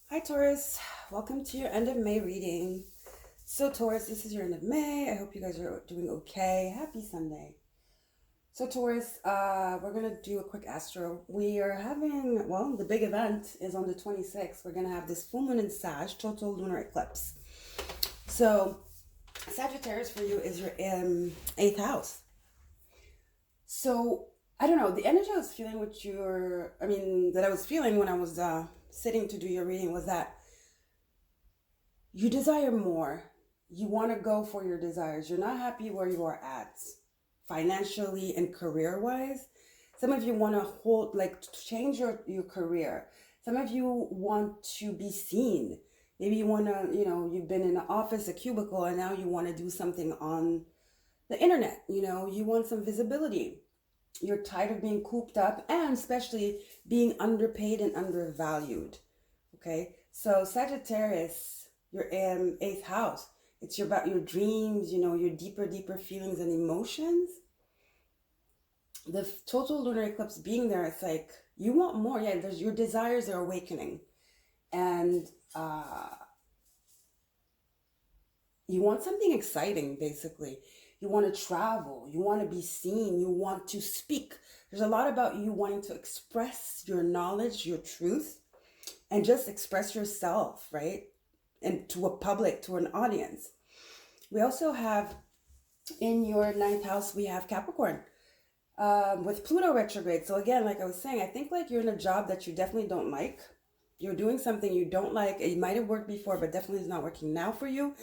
Hi Taurus, welcome to your end of May reading. So Taurus, this is your end of May. I hope you guys are doing okay. Happy Sunday. So Taurus, we're gonna do a quick astro. We are having, well, the big event is on the 26th. We're gonna have this full moon in Sag, total lunar eclipse. So Sagittarius for you is your eighth house. So I don't know, the energy I was feeling that I was feeling when I was sitting to do your reading was that you desire more. You want to go for your desires. You're not happy where you are at, financially and career wise. Some of you want to change your career. Some of you want to be seen. Maybe you want to, you've been in an office, a cubicle, and now you want to do something on the internet. You want some visibility. You're tired of being cooped up and especially being underpaid and undervalued. Okay, so Sagittarius, your eighth house. It's about your dreams, your deeper feelings and emotions. The total lunar eclipse being there, it's like you want more. Yeah, there's your desires are awakening, and you want something exciting, basically. You want to travel, you want to be seen, you want to speak. There's a lot about you wanting to express your knowledge, your truth, and just express yourself, right? And to a public, to an audience. We also have in your ninth house, we have Capricorn with Pluto retrograde. So again, like I was saying, I think like you're in a job that you definitely don't like. You're doing something you don't like. It might have worked before, but definitely is not working now for you.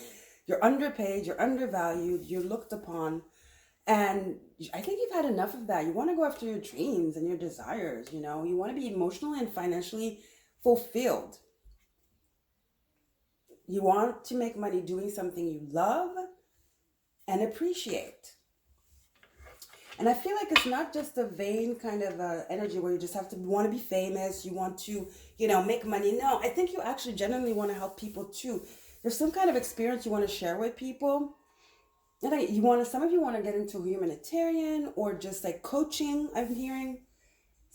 You're underpaid, you're undervalued, you're looked upon. And I think you've had enough of that. You want to go after your dreams and your desires, you want to be emotionally and financially fulfilled. You want to make money doing something you love and appreciate. And I feel like it's not just a vain kind of energy where you just have to want to be famous, you want to, make money. No, I think you actually genuinely want to help people too. There's some kind of experience you want to share with people. And some of you want to get into humanitarian or just like coaching, I'm hearing.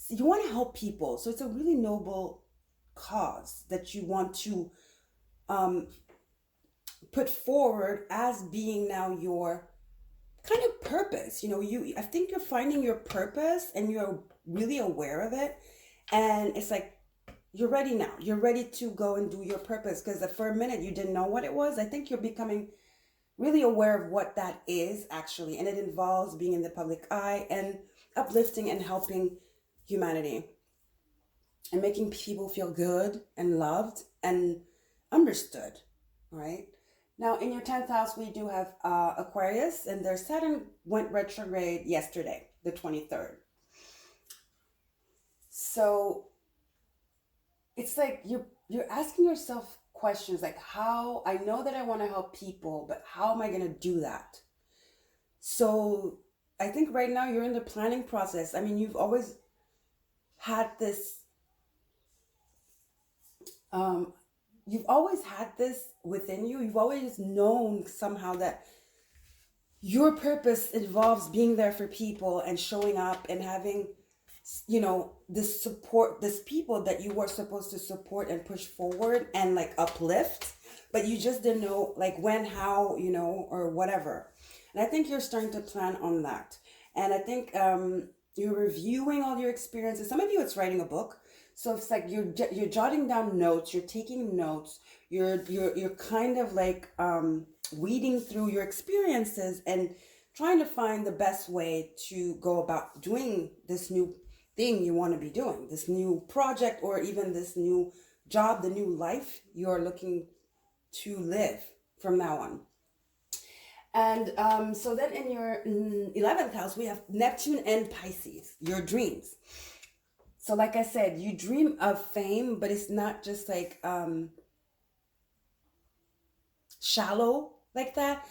You want to help people. So it's a really noble cause that you want to put forward as being now your kind of purpose. I think you're finding your purpose and you're really aware of it. And it's like you're ready now. You're ready to go and do your purpose, because for a minute you didn't know what it was. I think you're becoming really aware of what that is actually, and it involves being in the public eye and uplifting and helping humanity and making people feel good and loved and understood. All right. Now, in your 10th house, we do have Aquarius, and their Saturn went retrograde yesterday, the 23rd. So it's like you're asking yourself questions like, how I know that I want to help people, but how am I going to do that? So I think right now you're in the planning process. I mean, you've always had this um, you've always had this within you. You've always known somehow that your purpose involves being there for people and showing up and having, this support, this people that you were supposed to support and push forward and like uplift, but you just didn't know like when, how, or whatever. And I think you're starting to plan on that. And I think you're reviewing all your experiences. Some of you, it's writing a book. So it's like you're jotting down notes, you're taking notes, you're kind of like weeding through your experiences and trying to find the best way to go about doing this new thing you want to be doing, this new project, or even this new job, the new life you're looking to live from now on. And so then in your 11th house, we have Neptune and Pisces, your dreams. So like I said, you dream of fame, but it's not just like shallow like that.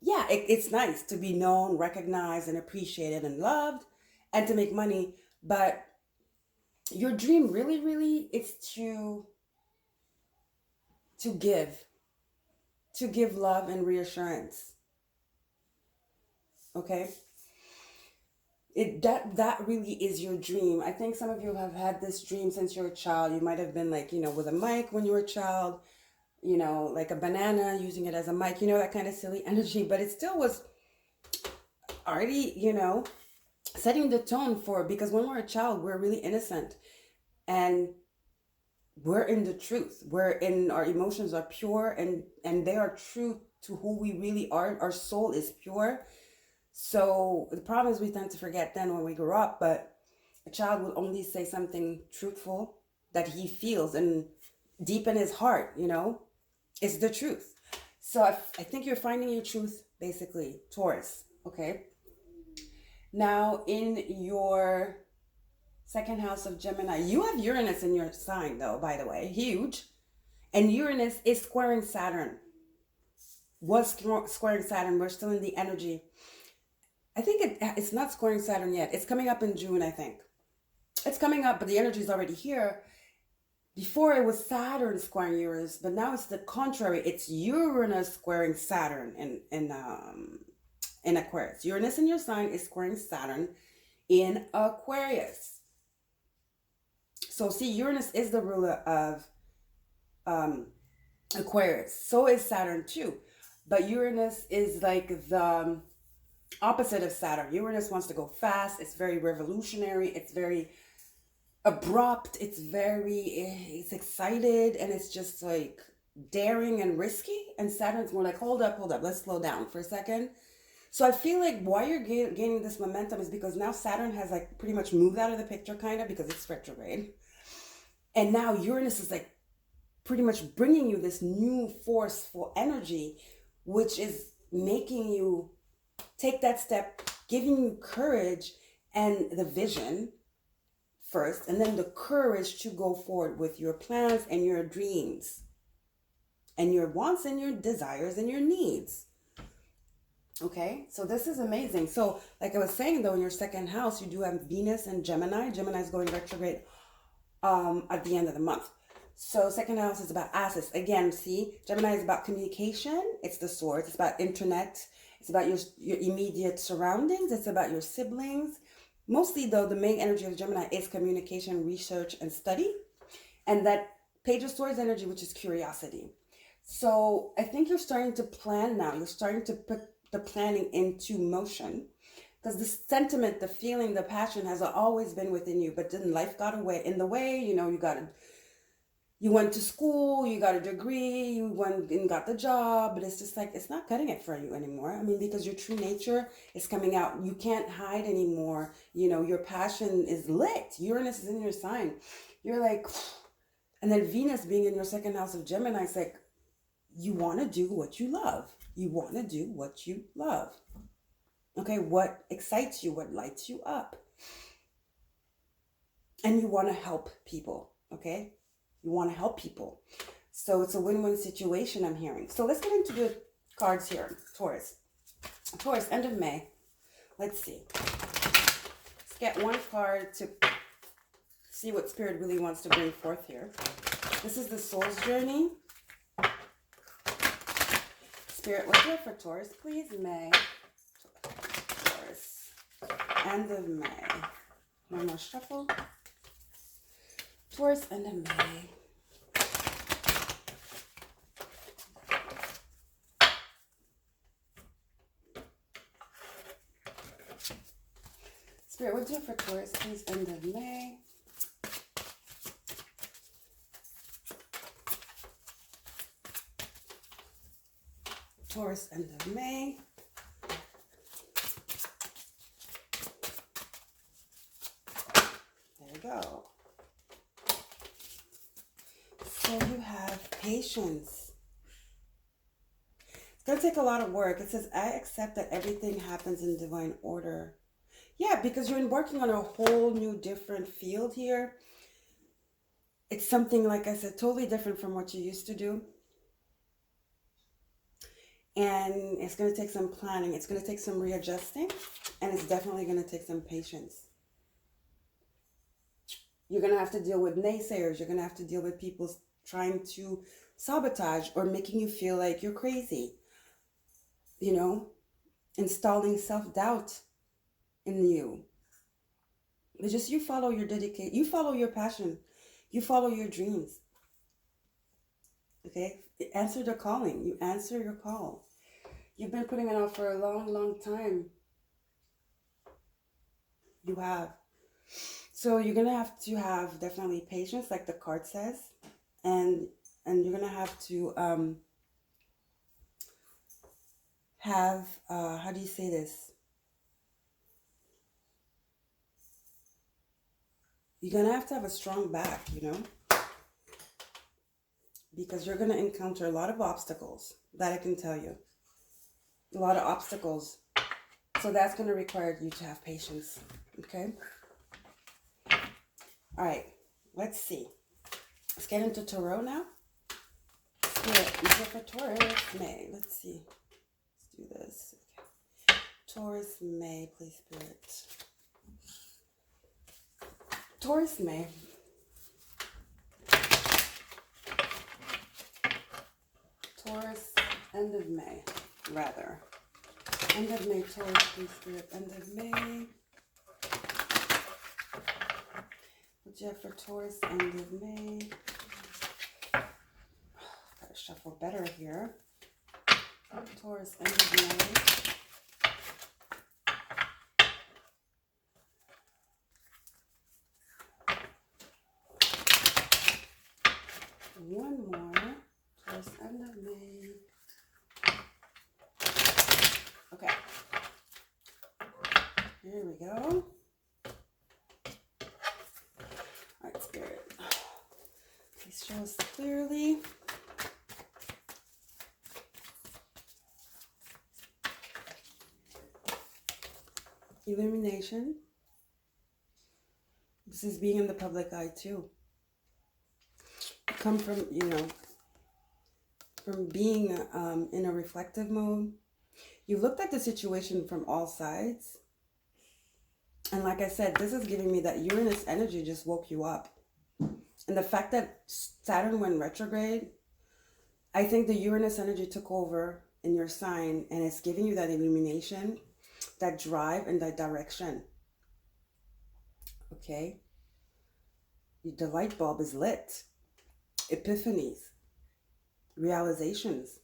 Yeah, it's nice to be known, recognized, and appreciated and loved and to make money. But your dream really, really is to give, to give love and reassurance. Okay? that really is your dream. I think some of you have had this dream since you're a child. You might have been like, with a mic when you were a child, like a banana, using it as a mic, that kind of silly energy, but it still was already, setting the tone for, because when we're a child, we're really innocent and we're in the truth. Our emotions are pure and they are true to who we really are. Our soul is pure. So the problem is we tend to forget then when we grow up, but a child will only say something truthful that he feels and deep in his heart, it's the truth. So I think you're finding your truth, basically, Taurus, okay? Now, in your second house of Gemini, you have Uranus in your sign, though, by the way, huge. And Uranus is squaring Saturn. Was squaring Saturn. We're still in the energy. I think it's not squaring Saturn yet. It's coming up in June, I think. It's coming up, but the energy is already here. Before it was Saturn squaring Uranus, but now it's the contrary. It's Uranus squaring Saturn in Aquarius. Uranus in your sign is squaring Saturn in Aquarius. So see, Uranus is the ruler of Aquarius. So is Saturn too. But Uranus is like the opposite of Saturn. Uranus wants to go fast. It's very revolutionary. It's very abrupt. It's excited, and it's just like daring and risky. And Saturn's more like, hold up, let's slow down for a second. So I feel like why you're gaining this momentum is because now Saturn has like pretty much moved out of the picture, kind of, because it's retrograde. And now Uranus is like pretty much bringing you this new forceful energy, which is making you take that step, giving you courage and the vision first, and then the courage to go forward with your plans and your dreams and your wants and your desires and your needs. Okay, so this is amazing. So like I was saying, though, in your second house, you do have Venus and Gemini. Gemini is going retrograde at the end of the month. So second house is about assets. Again, see, Gemini is about communication. It's the swords. It's about internet. It's about your immediate surroundings. It's about your siblings. Mostly, though, the main energy of Gemini is communication, research, and study. And that Page of Swords energy, which is curiosity. So I think you're starting to plan now. You're starting to put the planning into motion. Because the sentiment, the feeling, the passion has always been within you. But then life got in the way. You went to school, you got a degree, you went and got the job, but it's just like, it's not cutting it for you anymore. I mean, because your true nature is coming out. You can't hide anymore. Your passion is lit. Uranus is in your sign. You're like, and then Venus being in your second house of Gemini, it's like, you want to do what you love. You want to do what you love. Okay, what excites you, what lights you up. And you want to help people, okay? You want to help people. So it's a win-win situation, I'm hearing. So let's get into the cards here. Taurus, end of May. Let's see. Let's get one card to see what Spirit really wants to bring forth here. This is the Soul's Journey. Spirit, what's here for Taurus, please? May. Taurus, end of May. One more shuffle. Taurus, end of May. Spirit, what's here for Taurus, please? End of May. Taurus, end of May. There we go. So you have patience. It's going to take a lot of work. It says, I accept that everything happens in divine order. Yeah, because you're working on a whole new different field here. It's something, like I said, totally different from what you used to do. And it's going to take some planning. It's going to take some readjusting. And it's definitely going to take some patience. You're going to have to deal with naysayers. You're going to have to deal with people trying to sabotage or making you feel like you're crazy. Installing self-doubt in you. It's just you follow your dedicate. You follow your passion. You follow your dreams. Okay? Answer the calling. You answer your call. You've been putting it off for a long, long time. You have. So you're gonna have to have definitely patience, like the card says, and you're gonna have to have how do you say this? You're gonna have to have a strong back, because you're gonna encounter a lot of obstacles. That I can tell you. A lot of obstacles. So that's gonna require you to have patience. Okay. All right. Let's see. Let's get into Tarot now. Spirit, for Taurus, May. Let's see. Let's do this. Okay. Taurus, May, please, Spirit. Taurus, May. Taurus, end of May, rather. End of May, Taurus, please, Spirit. End of May. What you have for Taurus, end of May? Gotta shuffle better here. Taurus, end of May. One more. Taurus, end of May. Okay. Here we go. All right, Spirit. Please show us clearly. Illumination. This is being in the public eye too. Come from, from being in a reflective mode. You looked at the situation from all sides. And like I said, this is giving me that Uranus energy just woke you up. And the fact that Saturn went retrograde, I think the Uranus energy took over in your sign and it's giving you that illumination, that drive and that direction. Okay? The light bulb is lit. Epiphanies, realizations,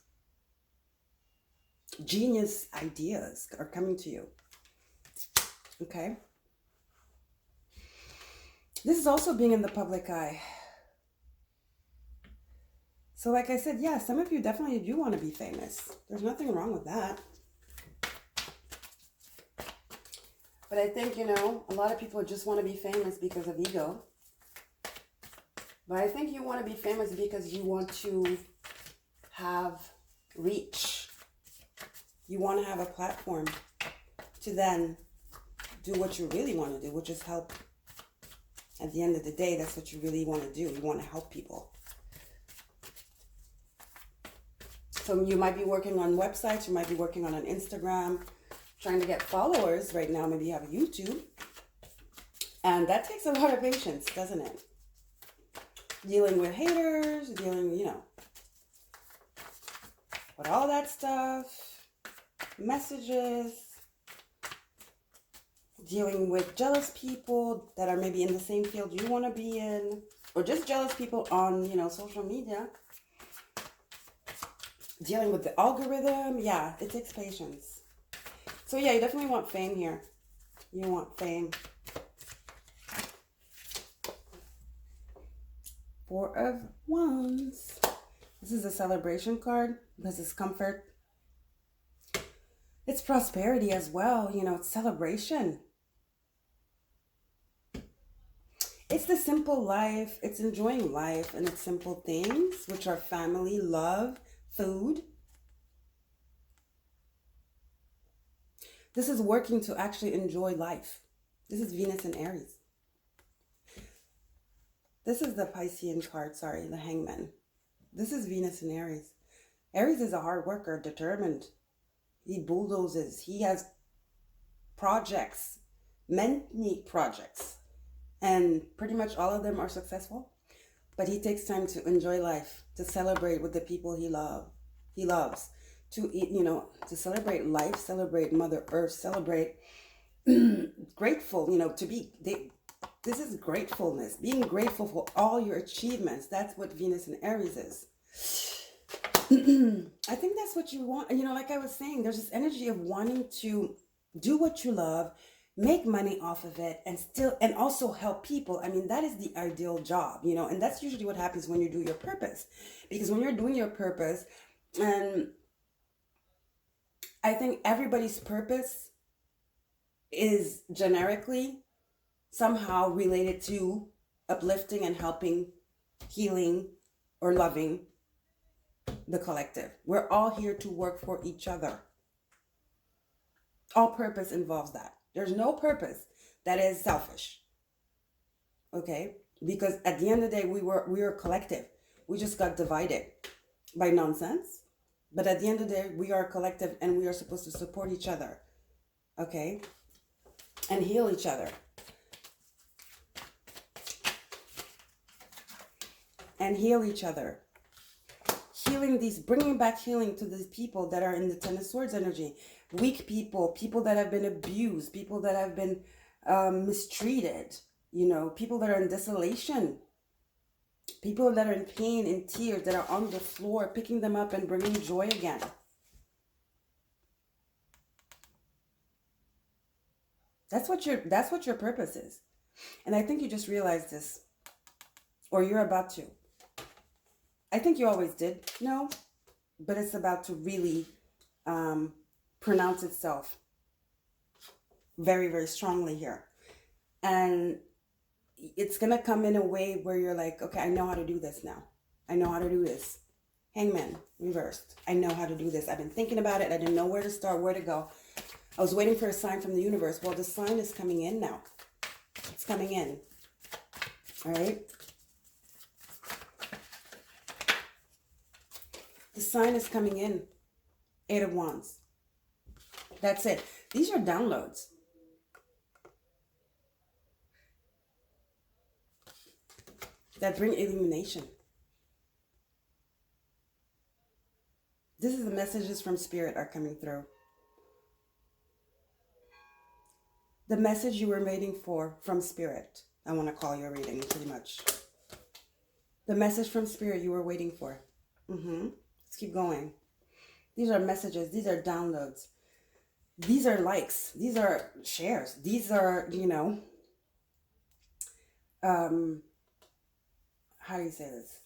genius ideas are coming to you. Okay? This is also being in the public eye. So like I said, yeah, some of you definitely do want to be famous. There's nothing wrong with that. But I think, a lot of people just want to be famous because of ego. But I think you want to be famous because you want to have reach. You want to have a platform to then do what you really want to do, which is help. At the end of the day, that's what you really want to do. You want to help people. So you might be working on websites. You might be working on an Instagram, trying to get followers right now. Maybe you have a YouTube. And that takes a lot of patience, doesn't it? Dealing with haters, dealing, with all that stuff, messages, dealing with jealous people that are maybe in the same field you want to be in, or just jealous people on, social media. Dealing with the algorithm, yeah, it takes patience. So yeah, you definitely want fame here. You want fame. Four of Wands. This is a celebration card. This is comfort. It's prosperity as well. It's celebration. It's the simple life. It's enjoying life and its simple things, which are family, love, food. This is working to actually enjoy life. This is Venus and Aries. This is the Piscean card, sorry, the Hangman. This is Venus and Aries. Aries is a hard worker, determined. He bulldozes. He has projects, many projects. And pretty much all of them are successful. But he takes time to enjoy life, to celebrate with the people he loves. To to celebrate life, celebrate Mother Earth, celebrate grateful, This is gratefulness, being grateful for all your achievements. That's what Venus in Aries is. I think that's what you want. You know, like I was saying, there's this energy of wanting to do what you love, make money off of it, and also help people. I mean, that is the ideal job, you know, and that's usually what happens when you do your purpose. Because when you're doing your purpose, and I think everybody's purpose is generically somehow related to uplifting and helping, healing, or loving the collective. We're all here to work for each other. All purpose involves that. There's no purpose that is selfish. Okay? Because at the end of the day, we are a collective. We just got divided by nonsense. But at the end of the day, we are a collective and we are supposed to support each other. Okay? And heal each other. And heal each other. Bringing back healing to these people that are in the Ten of Swords energy. Weak people, people that have been abused, people that have been mistreated, you know, people that are in desolation, people that are in pain, in tears, that are on the floor, picking them up and bringing joy again. That's what your purpose is. And I think you just realized this, or you're about to. I think you always did know, but it's about to really pronounce itself very, very strongly here. And it's going to come in a way where you're like, okay, I know how to do this now. I know how to do this. Hangman, reversed. I know how to do this. I've been thinking about it. I didn't know where to start, where to go. I was waiting for a sign from the universe. Well, the sign is coming in now. It's coming in. All right? The sign is coming in. 8 of Wands. That's it. These are downloads. That bring illumination. This is the messages from Spirit are coming through. The message you were waiting for from Spirit. I want to call your reading pretty much. The message from Spirit you were waiting for. Let's keep going. These are messages. These are downloads. These are likes. These are shares. These are, you know, how do you say this?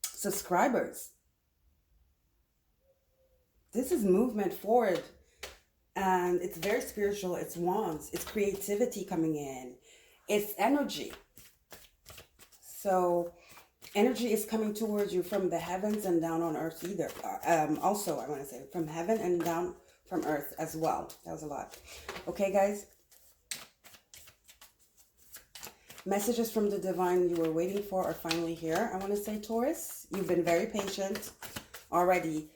Subscribers. This is movement forward. And it's very spiritual. It's wands. It's creativity coming in. It's energy. So energy is coming towards you from the heavens and down on earth either. Also, I want to say from heaven and down from earth as well. That was a lot. Okay, guys. Messages from the divine you were waiting for are finally here. I want to say, Taurus, you've been very patient already.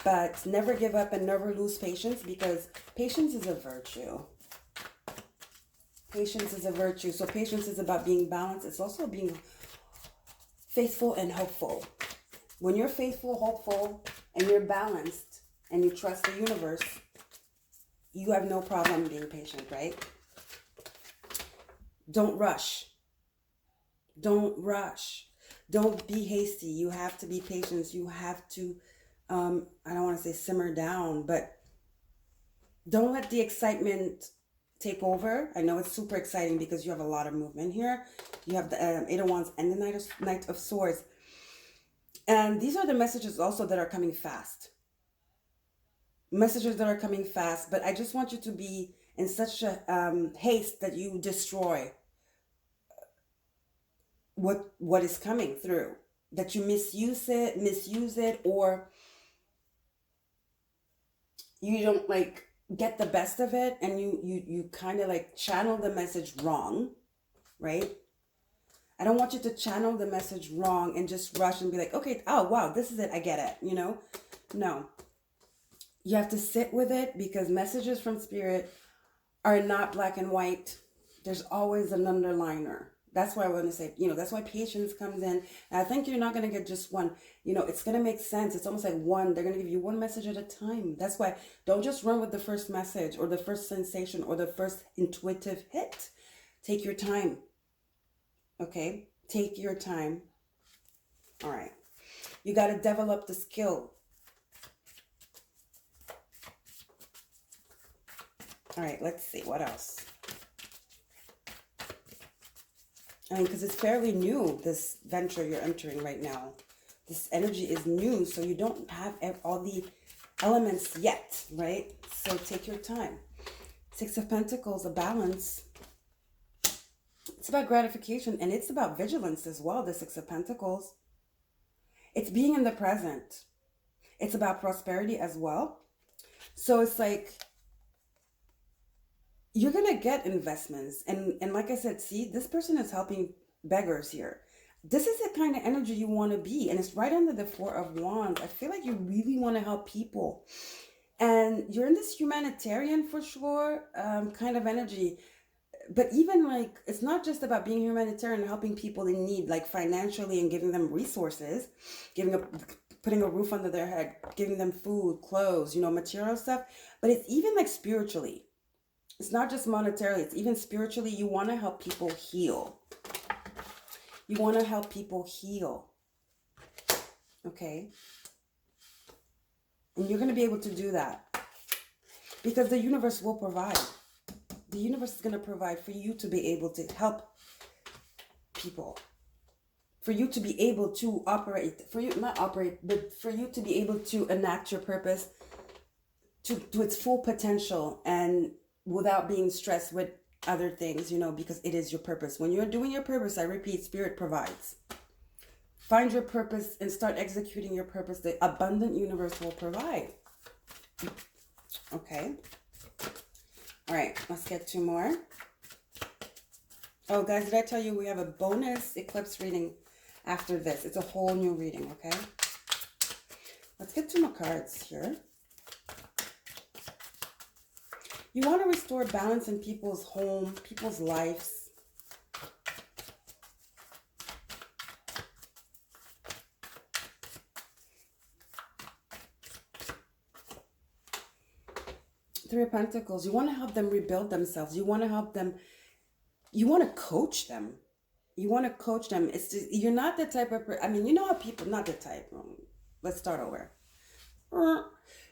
But never give up and never lose patience, because patience is a virtue. Patience is a virtue. So patience is about being balanced. It's also being faithful and hopeful. When you're faithful, hopeful, and you're balanced, and you trust the universe, you have no problem being patient, right? Don't rush. Don't rush. Don't be hasty. You have to be patient. You have to, I don't want to say simmer down, but don't let the excitement take over. I know it's super exciting because you have a lot of movement here. You have the 8 of Wands and the Knight of Swords. And these are the messages also that are coming fast. Messages that are coming fast, but I just want you to be in such a haste that you destroy what is coming through. That you misuse it, or you don't like get the best of it, and you kind of like channel the message wrong, right? I don't want you to channel the message wrong and just rush and be like, okay, oh wow, this is it, I get it, you know? No. You have to sit with it, because messages from Spirit are not black and white. There's always an underliner. That's why I want to say, you know, that's why patience comes in. And I think you're not going to get just one, you know, it's going to make sense. It's almost like one, they're going to give you one message at a time. That's why don't just run with the first message or the first sensation or the first intuitive hit. Take your time. Okay? Take your time. All right. You got to develop the skill. All right, let's see. What else? I mean, because it's fairly new, this venture you're entering right now. This energy is new, so you don't have all the elements yet, right? So take your time. Six of Pentacles, a balance. It's about gratification, and it's about vigilance as well, the Six of Pentacles. It's being in the present. It's about prosperity as well. So it's like, you're going to get investments. And like I said, see, this person is helping beggars here. This is the kind of energy you want to be. And it's right under the Four of Wands. I feel like you really want to help people. And you're in this humanitarian, for sure, kind of energy. But even like, it's not just about being humanitarian and helping people in need, like financially and giving them resources, putting a roof under their head, giving them food, clothes, you know, material stuff. But it's even like spiritually. It's not just monetarily, it's even spiritually. You want to help people heal. You want to help people heal. Okay? And you're going to be able to do that. Because the universe will provide. The universe is going to provide for you to be able to help people. For you to be able to operate. But for you to be able to enact your purpose to its full potential, and without being stressed with other things, you know, because it is your purpose. When you're doing your purpose, I repeat, Spirit provides. Find your purpose and start executing your purpose. The abundant universe will provide. Okay. All right, let's get two more. Oh, guys, did I tell you we have a bonus eclipse reading after this? It's a whole new reading, okay? Let's get two more cards here. You want to restore balance in people's home, people's lives. Three of Pentacles. You want to help them rebuild themselves. You want to help them. You want to coach them. You want to coach them. It's just, you're not the type of, I mean, you know how people, not the type. Let's start over.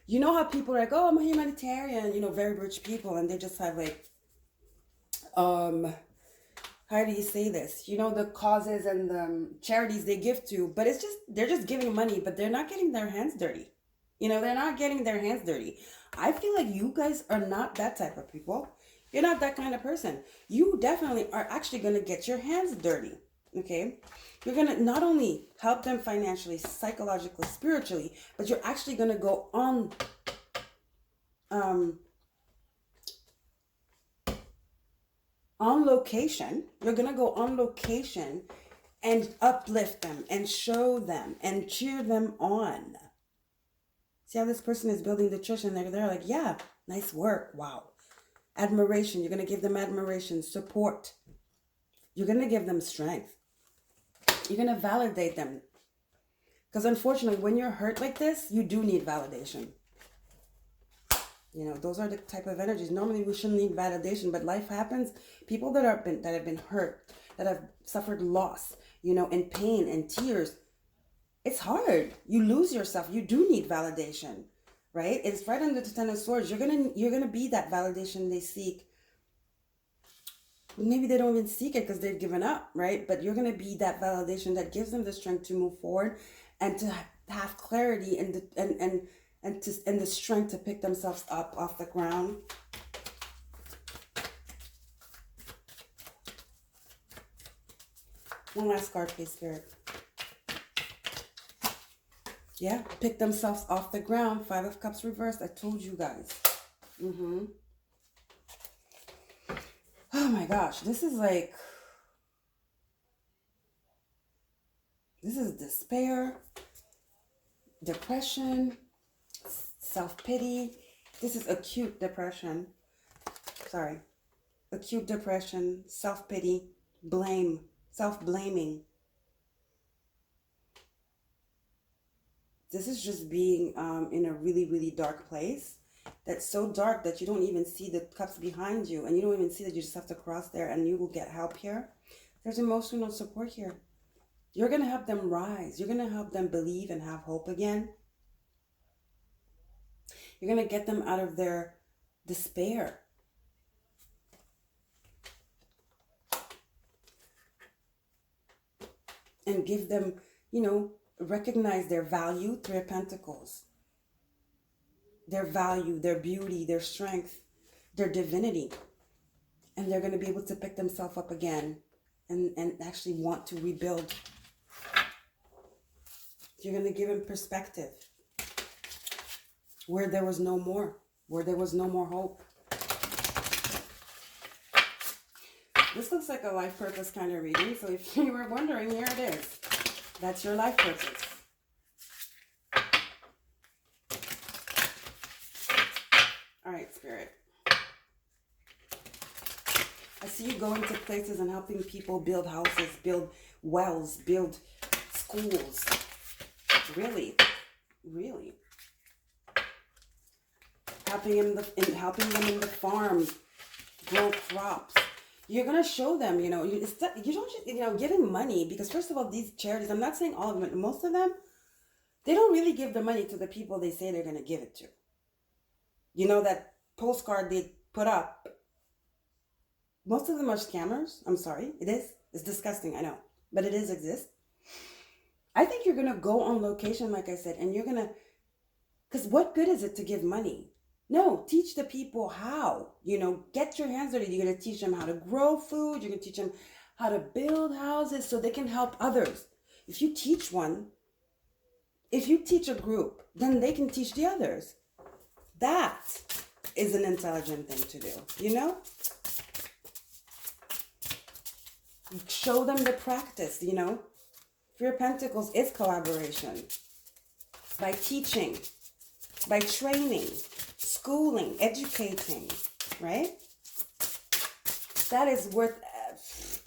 You know how people are like, oh, I'm a humanitarian, you know, very rich people, and they just have like, how do you say this? You know, the causes and the charities they give to, but it's just, they're just giving money, but they're not getting their hands dirty. You know, they're not getting their hands dirty. I feel like you guys are not that type of people. You're not that kind of person. You definitely are actually going to get your hands dirty. Okay? You're going to not only help them financially, psychologically, spiritually, but you're actually going to go on location. You're going to go on location and uplift them and show them and cheer them on. See how this person is building the church, and they're like, yeah, nice work. Wow. Admiration. You're going to give them admiration, support. You're going to give them strength. You're going to validate them. Because unfortunately, when you're hurt like this, you do need validation. You know, those are the type of energies. Normally, we shouldn't need validation, but life happens. People that have been hurt, that have suffered loss, you know, and pain and tears, it's hard. You lose yourself. You do need validation, right? It's right under the Ten of Swords. You're gonna be that validation they seek. Maybe they don't even seek it because they've given up, right? But you're going to be that validation that gives them the strength to move forward and to have clarity and the strength to pick themselves up off the ground. One last card, please, Spirit. Yeah, pick themselves off the ground. Five of Cups reversed. I told you guys. Oh my gosh, this is despair, depression, self-pity. This is acute depression. Sorry. Acute depression, self-pity, blame, self-blaming. This is just being in a really, really dark place. that's so dark that you don't even see the cups behind you, and you don't even see that you just have to cross there and you will get help here. There's emotional support here. You're going to help them rise. You're going to help them believe and have hope again. You're going to get them out of their despair. And give them, recognize their value, 3 of Pentacles. Their value, their beauty, their strength, their divinity. And they're going to be able to pick themselves up again and actually want to rebuild. You're going to give them perspective where there was no more, where there was no more hope. This looks like a life purpose kind of reading. So if you were wondering, here it is. That's your life purpose. All right, Spirit. I see you going to places and helping people build houses, build wells, build schools. Really, really. Helping them in the farm, grow crops. You're going to show them, you don't, giving money, because first of all, these charities, I'm not saying all of them, but most of them, they don't really give the money to the people they say they're going to give it to. That postcard they put up, most of them are scammers. I'm sorry. It is. It's disgusting, I know, but it is exist. I think you're going to go on location, like I said, and you're going to, because what good is it to give money? No, teach the people how, get your hands dirty. You're going to teach them how to grow food. You're going to teach them how to build houses so they can help others. If you teach a group, then they can teach the others. That is an intelligent thing to do, Show them the practice, 3 of Pentacles is collaboration. By teaching, by training, schooling, educating, right? That is worth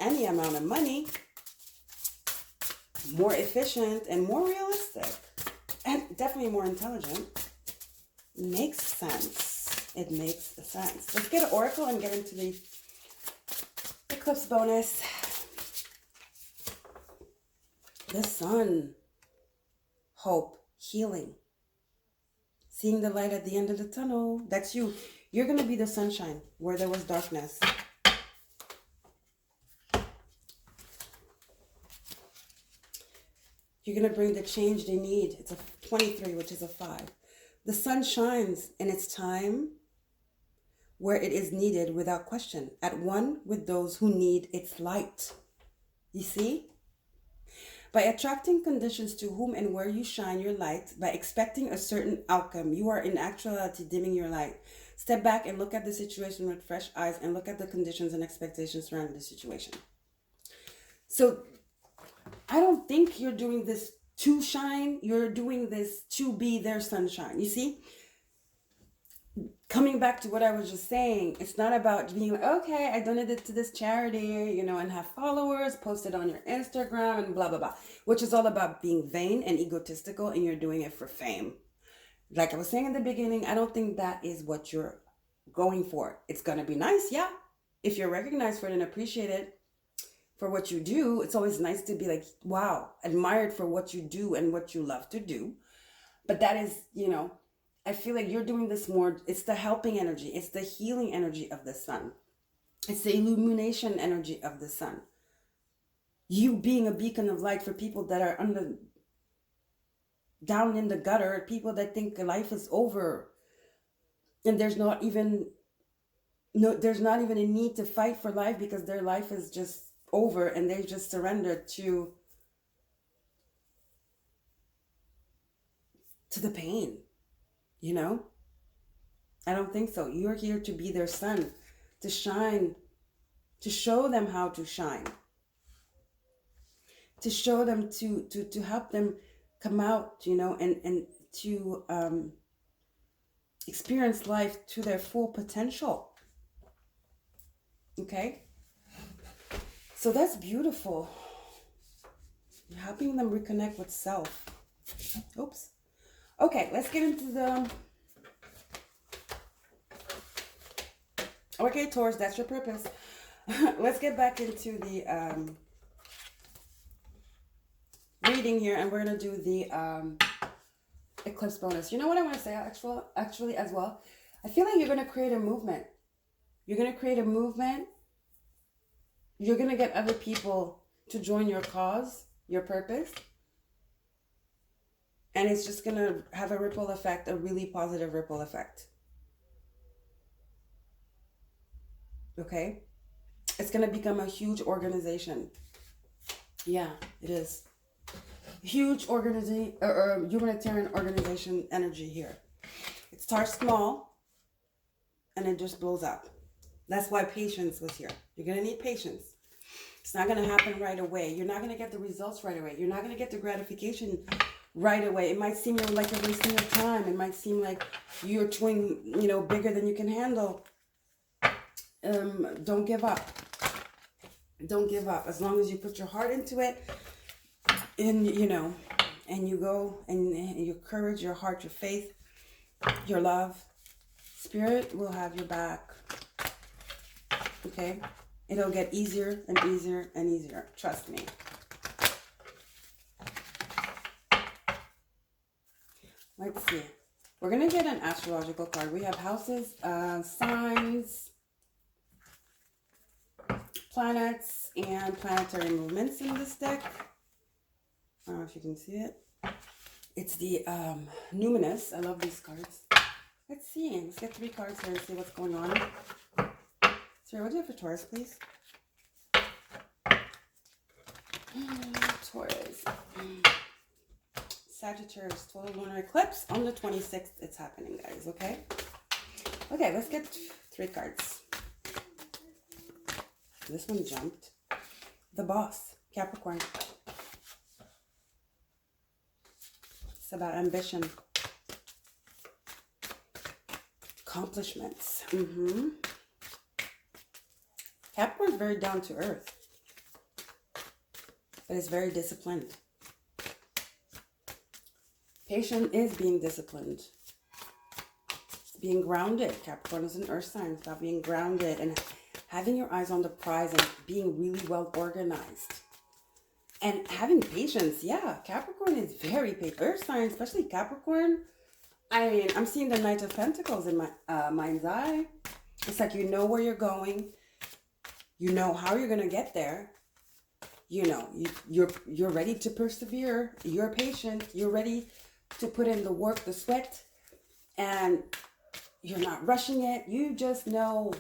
any amount of money. More efficient and more realistic. And definitely more intelligent. Makes sense. It makes sense. Let's get an oracle and get into the Eclipse bonus. The sun. Hope. Healing. Seeing the light at the end of the tunnel. That's you. You're going to be the sunshine where there was darkness. You're going to bring the change they need. It's a 23, which is a 5. The sun shines in its time where it is needed without question. At one with those who need its light. You see? By attracting conditions to whom and where you shine your light, by expecting a certain outcome, you are in actuality dimming your light. Step back and look at the situation with fresh eyes and look at the conditions and expectations surrounding the situation. So, I don't think you're doing this to shine. You're doing this to be their sunshine. You see? Coming back to what I was just saying, it's not about being like, okay, I donated to this charity, and have followers, post it on your Instagram and blah, blah, blah, which is all about being vain and egotistical, and you're doing it for fame. Like I was saying in the beginning, I don't think that is what you're going for. It's going to be nice, yeah. If you're recognized for it and appreciated for what you do, it's always nice to be like, wow, admired for what you do and what you love to do. But that is, I feel like you're doing this more, it's the helping energy. It's the healing energy of the sun. It's the illumination energy of the sun. You being a beacon of light for people that are down in the gutter, people that think life is over. And there's not even a need to fight for life because their life is just over and they've just surrendered to the pain. I don't think so. You're here to be their sun, to shine, to show them how to shine, to show them to help them come out, and to experience life to their full potential. Okay? So that's beautiful. You're helping them reconnect with self. Oops. Okay, let's get into the Okay, Taurus, that's your purpose. Let's get back into the reading here, and we're going to do the eclipse bonus. You know what I want to say actually as well? I feel like you're going to create a movement. You're going to create a movement. You're going to get other people to join your cause, your purpose. And it's just going to have a ripple effect, a really positive ripple effect. Okay? It's going to become a huge organization. Yeah, it is. Huge organization or humanitarian organization energy here. It starts small and it just blows up. That's why patience was here. You're going to need patience. It's not going to happen right away. You're not going to get the results right away. You're not going to get the gratification right away. It might seem like you're wasting your time. It might seem like you're doing, bigger than you can handle. Don't give up. Don't give up. As long as you put your heart into it, and and you go and your courage, your heart, your faith, your love, Spirit will have your back. Okay? It'll get easier and easier and easier. Trust me. Let's see. We're going to get an astrological card. We have houses, signs, planets, and planetary movements in this deck. I don't know if you can see it. It's the numinous. I love these cards. Let's see. Let's get 3 cards here and see what's going on. Sorry, what do you have for Taurus, please? Taurus. Sagittarius, total lunar eclipse on the 26th. It's happening, guys, okay? Okay, let's get 3 cards. This one jumped. The Boss, Capricorn. It's about ambition. Accomplishments. Capricorn is very down to earth. But it's very disciplined. Patience is being disciplined. It's being grounded. Capricorn is an earth sign. It's about being grounded and having your eyes on the prize and being really well organized. And having patience. Yeah, Capricorn is very patient. Earth sign, especially Capricorn. I mean, I'm seeing the Knight of Pentacles in my mind's eye. It's like you know where you're going. You know how you're going to get there. You're ready to persevere. You're patient. You're ready to put in the work, the sweat, and you're not rushing it. You just know,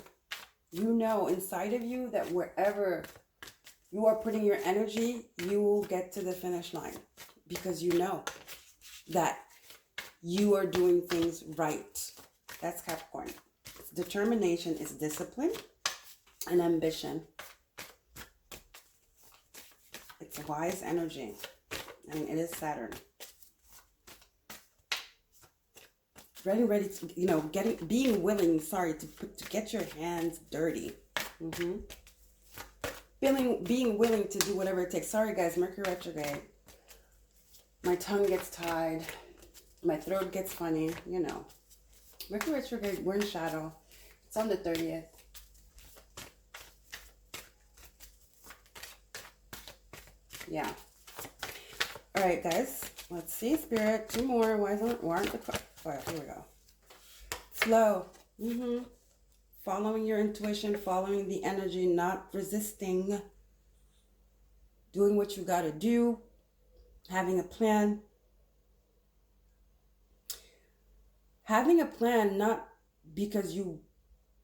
inside of you that wherever you are putting your energy, you will get to the finish line because you know that you are doing things right. That's Capricorn. It's determination, it's discipline, and ambition. It's a wise energy. I mean, it is Saturn. Ready to, being willing, to get your hands dirty. Being willing to do whatever it takes. Sorry, guys, Mercury retrograde. My tongue gets tied. My throat gets funny, Mercury retrograde, we're in shadow. It's on the 30th. Yeah. All right, guys. Let's see, Spirit. 2 more. Why aren't the cards? All right, here we go. Flow. Following your intuition, following the energy, not resisting. Doing what you got to do. Having a plan. Having a plan, not because you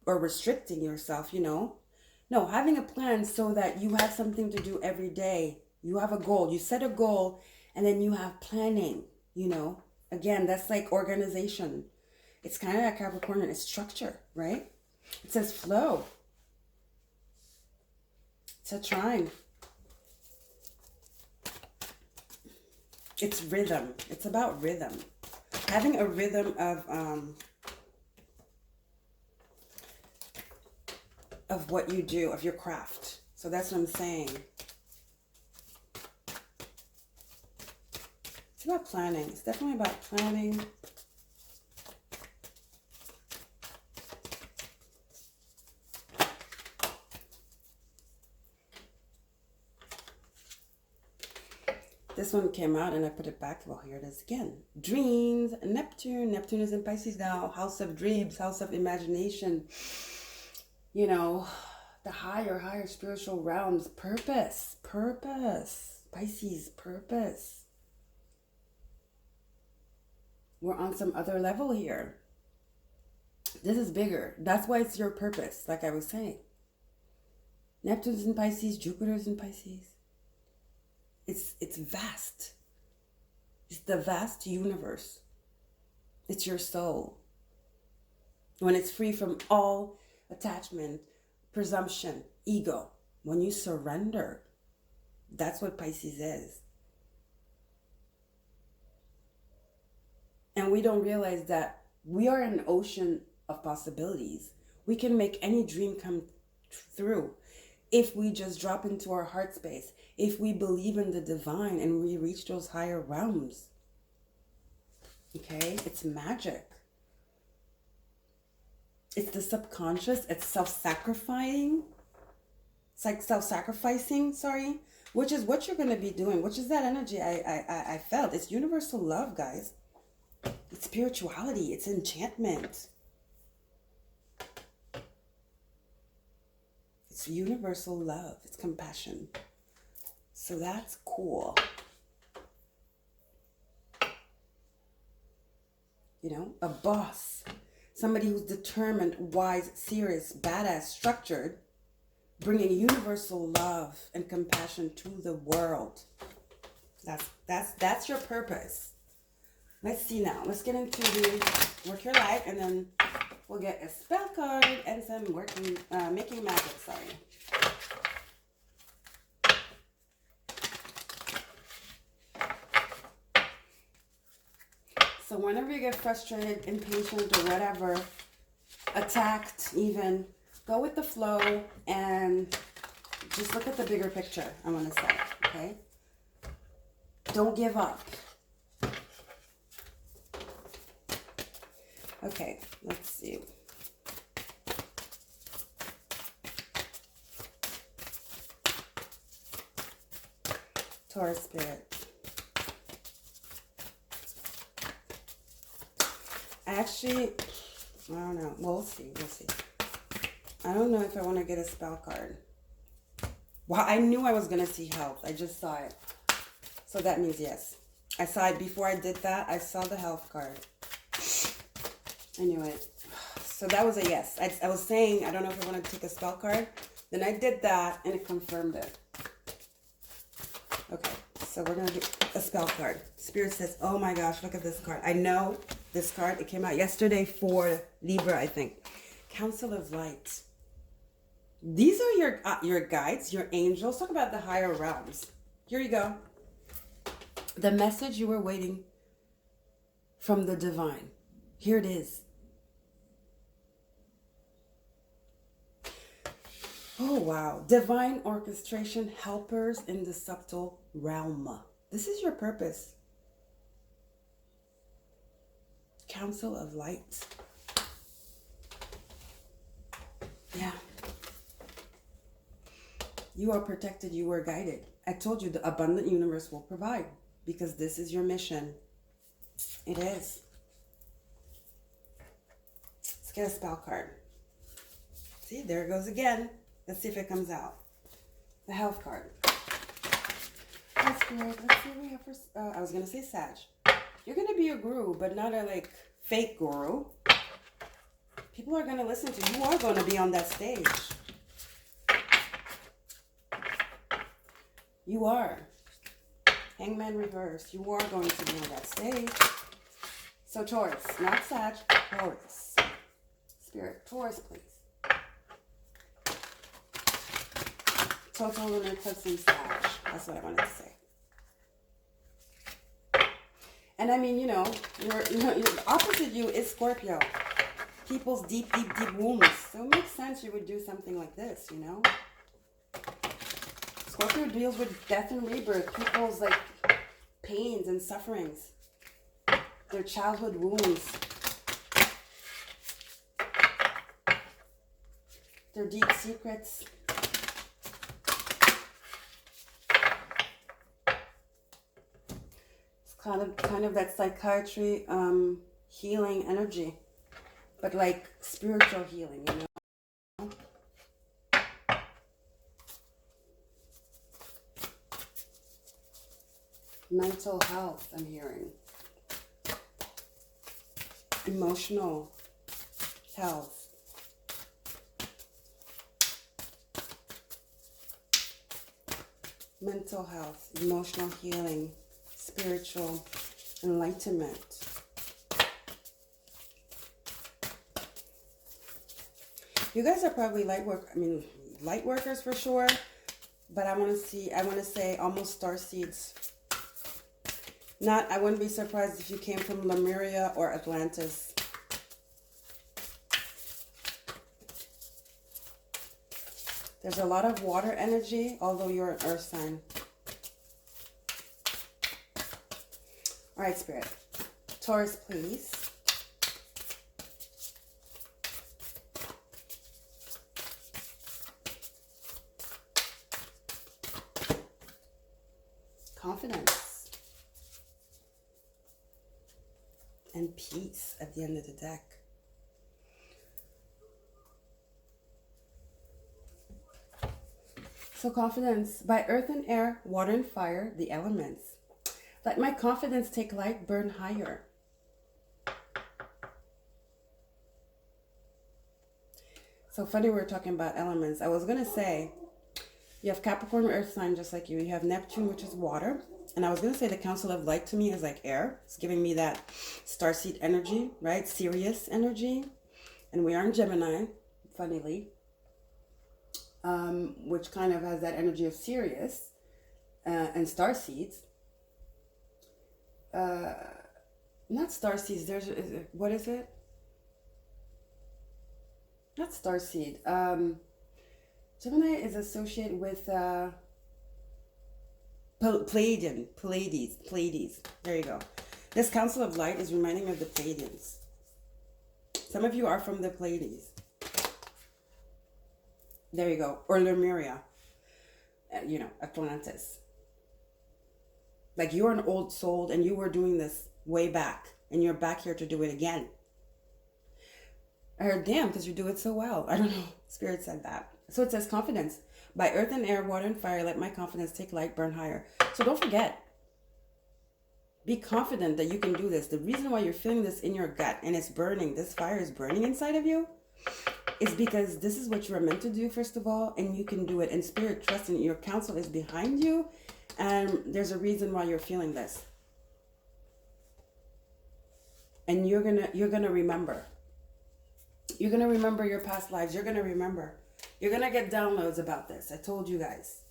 are restricting yourself, No, having a plan so that you have something to do every day. You have a goal. You set a goal and then you have planning, Again, that's like organization. It's kind of like Capricorn, it's structure, right? It says flow. It's a trine. It's rhythm. It's about rhythm. Having a rhythm of what you do, of your craft. So that's what I'm saying. It's about planning. It's definitely about planning. this one came out and I put it back. Well, here it is again. Dreams, Neptune. Neptune is in Pisces now. House of dreams, house of imagination. You know, the higher spiritual realms. Purpose. Pisces, purpose. We're on some other level here. This is bigger. That's why it's your purpose, like I was saying. Neptune's in Pisces, Jupiter's in Pisces. It's vast. It's the vast universe. It's your soul. When it's free from all attachment, presumption, ego. When you surrender, that's what Pisces is. And we don't realize that we are an ocean of possibilities. We can make any dream come through if we just drop into our heart space, if we believe in the divine and we reach those higher realms. Okay? It's magic. It's the subconscious. It's self-sacrificing. It's like self-sacrificing, which is what you're going to be doing, which is that energy I felt. It's universal love, guys. It's spirituality. It's enchantment. It's universal love. It's compassion. So that's cool. You know, a boss. Somebody who's determined, wise, serious, badass, structured, bringing universal love and compassion to the world. That's your purpose. Let's see now. Let's get into the Work Your Life, and then we'll get a spell card and some making magic. So whenever you get frustrated, impatient, or whatever, attacked even, go with the flow and just look at the bigger picture, I want to say, okay? Don't give up. Okay, let's see. Taurus Spirit. Actually, I don't know. We'll see. I don't know if I want to get a spell card. Well, I knew I was going to see health. I just saw it. So that means yes. I saw it before I did that. I saw the health card. I knew it. So that was a yes. I was saying, I don't know if I want to take a spell card. Then I did that and it confirmed it. Okay. So we're going to do a spell card. Spirit says, oh my gosh, look at this card. I know this card. It came out yesterday for Libra, I think. Council of Light. These are your guides, your angels. Talk about the higher realms. Here you go. The message you were waiting from the divine. Here it is. Oh, wow. Divine orchestration, helpers in the subtle realm. This is your purpose. Council of Light. Yeah. You are protected. You are guided. I told you the abundant universe will provide because this is your mission. It is. Let's get a spell card. See, there it goes again. Let's see if it comes out. The health card. Hi, Spirit. Let's see what we have for... I was going to say Sag. You're going to be a guru, but not a, fake guru. People are going to listen to you. You are going to be on that stage. You are. Hangman reverse. You are going to be on that stage. So Taurus, not Sag, Taurus. Spirit, Taurus, please. Total lunar eclipse in Sag. That's what I wanted to say. And I mean, your opposite you is Scorpio. People's deep wounds. So it makes sense you would do something like this, Scorpio deals with death and rebirth. People's pains and sufferings. Their childhood wounds. Their deep secrets. kind of that psychiatry, healing energy, but like spiritual healing, you know. Mental health, I'm hearing. Emotional health. Mental health, emotional healing, spiritual enlightenment. You guys are probably light workers for sure, but I want to say almost star seeds. I wouldn't be surprised if you came from Lemuria or Atlantis. There's a lot of water energy, although you're an earth sign. All right, Spirit. Taurus, please. Confidence. And peace at the end of the deck. So confidence. By earth and air, water and fire, the elements. Let my confidence take light, burn higher. So funny we're talking about elements. I was going to say, you have Capricorn, earth sign just like you. You have Neptune, which is water. And I was going to say the Council of Light to me is like air. It's giving me that starseed energy, right? Sirius energy. And we are in Gemini, funnily, which kind of has that energy of Sirius and starseeds. Not starseeds. What is it? Not starseed. Gemini is associated with Pleiades. There you go. This Council of Light is reminding me of the Pleiadians. Some of you are from the Pleiades. There you go. Or Lemuria. Atlantis. Like you're an old soul and you were doing this way back. And you're back here to do it again. I heard, damn, because you do it so well. I don't know. Spirit said that. So it says confidence. By earth and air, water and fire, let my confidence take light, burn higher. So don't forget. Be confident that you can do this. The reason why you're feeling this in your gut and it's burning, this fire is burning inside of you, is because this is what you're meant to do, first of all, and you can do it. And Spirit, trust in your counsel is behind you, and there's a reason why you're feeling this. And you're gonna remember. You're gonna remember your past lives. You're gonna remember. You're gonna get downloads about this. I told you guys.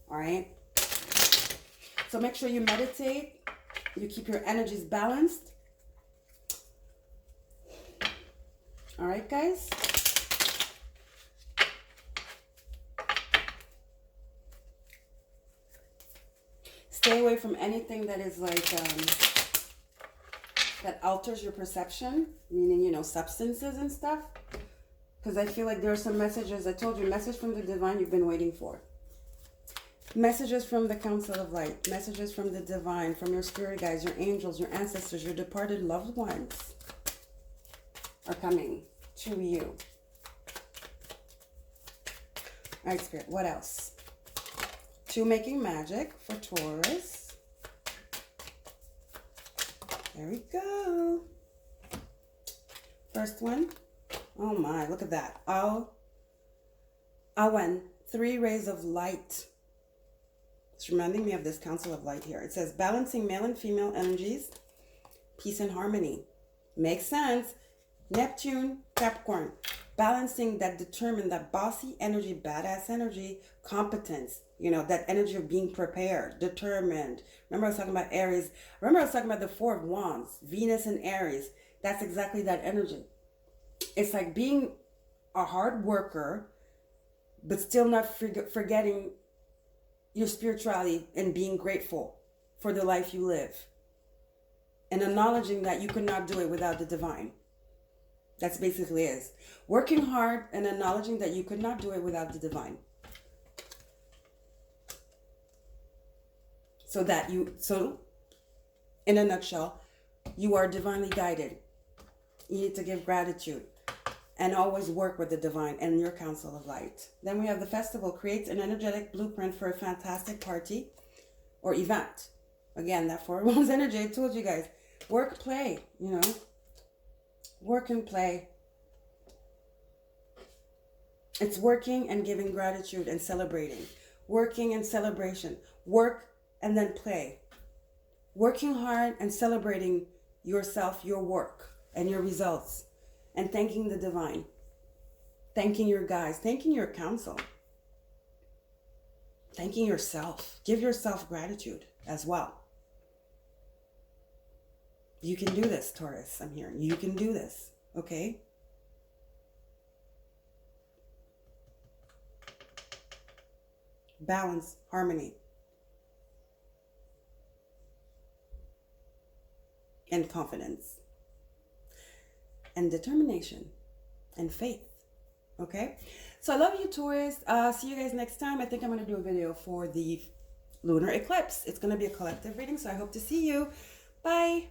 All right. So make sure you meditate. You keep your energies balanced. All right, guys. Stay away from anything that is like that alters your perception, meaning, substances and stuff. Because I feel like there are some messages, I told you, message from the divine you've been waiting for. Messages from the Council of Light, messages from the divine, from your spirit guides, your angels, your ancestors, your departed loved ones are coming to you. All right, Spirit, what else? 2 making magic for Taurus. There we go. First one. Oh my, look at that. Awen, 3 rays of light. It's reminding me of this Council of Light here. It says balancing male and female energies, peace and harmony. Makes sense. Neptune, Capricorn. Balancing that determined, that bossy energy, badass energy, competence. That energy of being prepared, determined. Remember I was talking about Aries. Remember I was talking about the 4 of Wands, Venus and Aries. That's exactly that energy. It's like being a hard worker, but still not forgetting your spirituality and being grateful for the life you live. And acknowledging that you could not do it without the divine. That's basically it. Working hard and acknowledging that you could not do it without the divine. So In a nutshell, you are divinely guided. You need to give gratitude and always work with the divine and your council of light. Then we have the festival creates an energetic blueprint for a fantastic party or event. Again, that 4 of Wands energy, I told you guys. Work, play, you know. Work and play. It's working and giving gratitude and celebrating. Working and celebration. Work and then play. Working hard and celebrating yourself, your work, and your results. And thanking the divine. Thanking your guides. Thanking your counsel. Thanking yourself. Give yourself gratitude as well. You can do this, Taurus. I'm hearing. You can do this. Okay? Balance, harmony, and confidence, and determination, and faith. Okay? So I love you, Taurus. See you guys next time. I think I'm going to do a video for the lunar eclipse. It's going to be a collective reading, so I hope to see you. Bye.